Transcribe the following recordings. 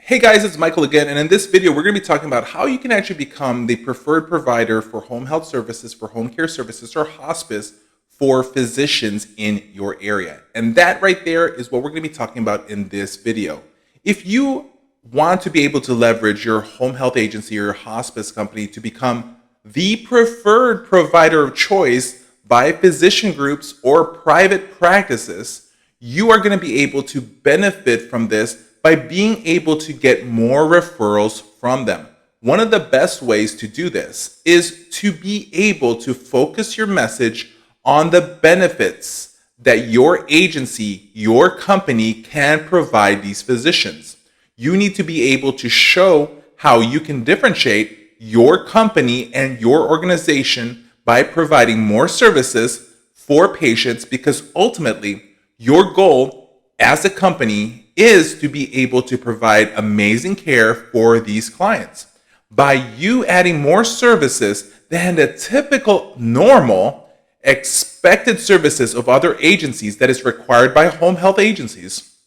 Hey guys, it's Michael again, and in this video, we're going to be talking about how you can actually become the preferred provider for home health services, for home care services, or hospice for physicians in your area. And that right there is what we're going to be talking about in this video. If you want to be able to leverage your home health agency or your hospice company to become the preferred provider of choice by physician groups or private practices, you are going to be able to benefit from this by being able to get more referrals from them. One of the best ways to do this is to be able to focus your message on the benefits that your agency, your company can provide these physicians. You need to be able to show how you can differentiate your company and your organization by providing more services for patients, because ultimately your goal as a company is to be able to provide amazing care for these clients. By you adding more services than the typical normal expected services of other agencies that is required by home health agencies,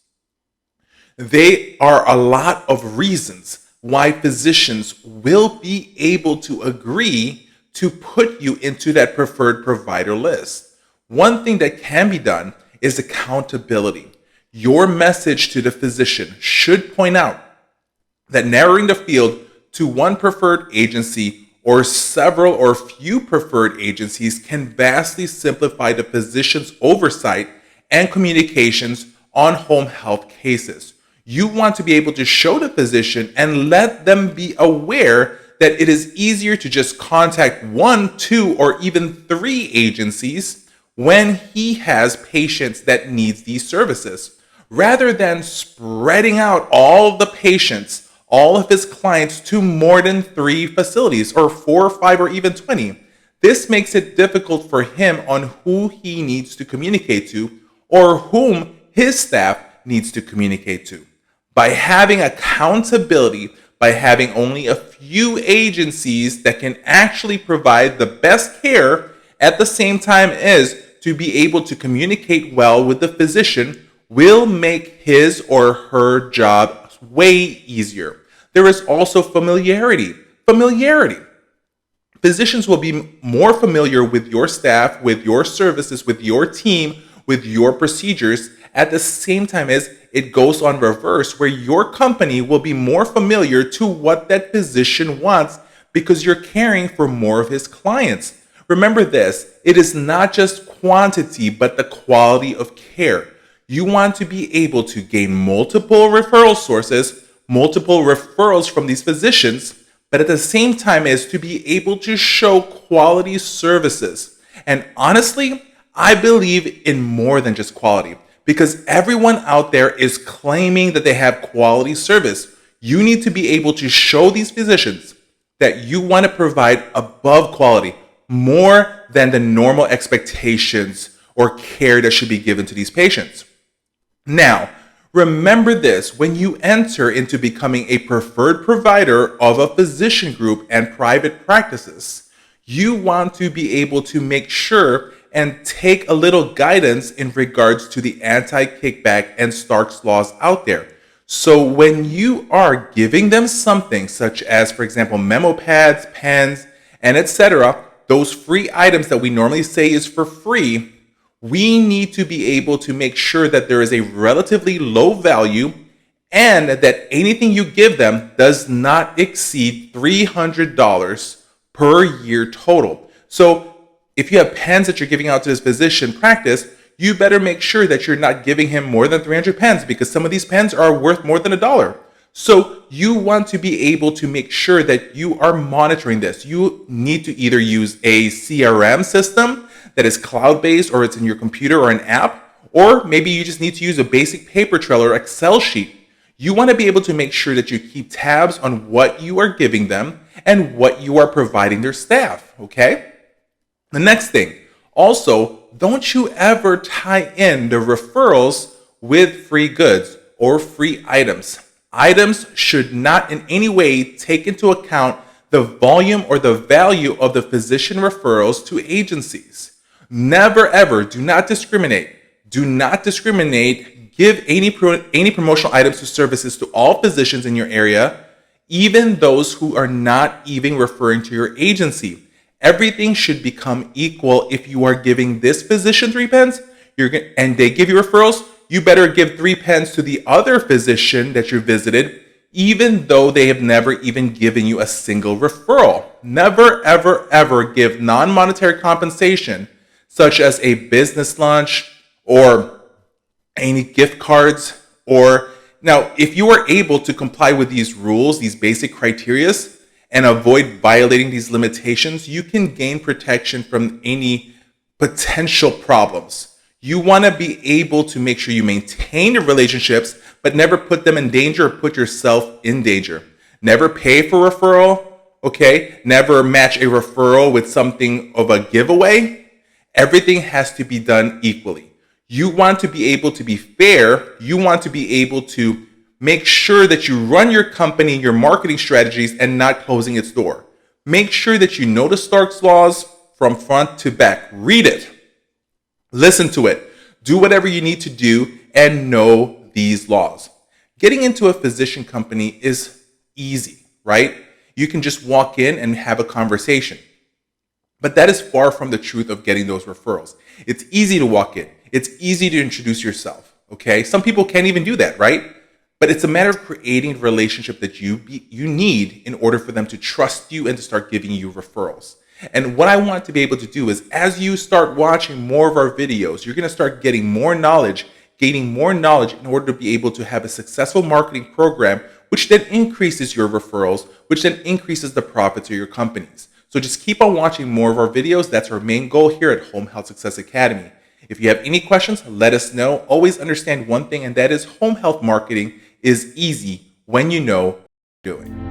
there are a lot of reasons why physicians will be able to agree to put you into that preferred provider list. One thing that can be done is accountability. Your message to the physician should point out that narrowing the field to one preferred agency or several or few preferred agencies can vastly simplify the physician's oversight and communications on home health cases. You want to be able to show the physician and let them be aware that it is easier to just contact 1, 2, or even 3 agencies when he has patients that needs these services, rather than spreading out all of the patients, all of his clients to more than 3 facilities or 4 or 5 or even 20. This makes it difficult for him on who he needs to communicate to or whom his staff needs to communicate to. By having accountability, by having only a few agencies that can actually provide the best care at the same time as to be able to communicate well with the physician, will make his or her job way easier. There is also familiarity. Physicians will be more familiar with your staff, with your services, with your team, with your procedures, at the same time as it goes on reverse, where your company will be more familiar to what that physician wants because you're caring for more of his clients. Remember this, it is not just quantity, but the quality of care. You want to be able to gain multiple referral sources, multiple referrals from these physicians, but at the same time as to be able to show quality services. And honestly, I believe in more than just quality, because everyone out there is claiming that they have quality service. You need to be able to show these physicians that you want to provide above quality, more than the normal expectations or care that should be given to these patients. Now, remember this, when you enter into becoming a preferred provider of a physician group and private practices, you want to be able to make sure and take a little guidance in regards to the anti-kickback and Stark's laws out there. So when you are giving them something such as, for example, memo pads, pens, and etc., those free items that we normally say is for free, we need to be able to make sure that there is a relatively low value and that anything you give them does not exceed $300 per year total. So if you have pens that you're giving out to this physician practice, you better make sure that you're not giving him more than 300 pens, because some of these pens are worth more than $1. So you want to be able to make sure that you are monitoring this. You need to either use a CRM system that is cloud-based, or it's in your computer or an app, or maybe you just need to use a basic paper trail or Excel sheet. You want to be able to make sure that you keep tabs on what you are giving them and what you are providing their staff, okay? The next thing, also, don't you ever tie in the referrals with free goods or free items. Items should not in any way take into account the volume or the value of the physician referrals to agencies. Never ever, do not discriminate. Do not discriminate give any promotional items or services to all physicians in your area, even those who are not even referring to your agency. Everything should become equal. If you are giving this physician 3 pens, and they give you referrals, you better give 3 pens to the other physician that you visited, even though they have never even given you a single referral. Never, ever, ever give non-monetary compensation, such as a business lunch or any gift cards. Or now, if you are able to comply with these rules, these basic criteria, and avoid violating these limitations, you can gain protection from any potential problems. You want to be able to make sure you maintain your relationships, but never put them in danger or put yourself in danger. Never pay for referral, okay? Never match a referral with something of a giveaway. Everything has to be done equally. You want to be able to be fair. You want to be able to make sure that you run your company, your marketing strategies, and not closing its door. Make sure that you know the Starks laws from front to back. Read it. Listen to it. Do whatever you need to do and know these laws. Getting into a physician company is easy, right? You can just walk in and have a conversation. But that is far from the truth of getting those referrals. It's easy to walk in. It's easy to introduce yourself, okay? Some people can't even do that, right? But it's a matter of creating a relationship that you need in order for them to trust you and to start giving you referrals. And what I want to be able to do is, as you start watching more of our videos, you're going to start getting more knowledge, gaining more knowledge in order to be able to have a successful marketing program, which then increases your referrals, which then increases the profits of your companies. So just keep on watching more of our videos. That's our main goal here at Home Health Success Academy. If you have any questions, let us know. Always understand one thing, and that is home health marketing is easy when you know what you're doing.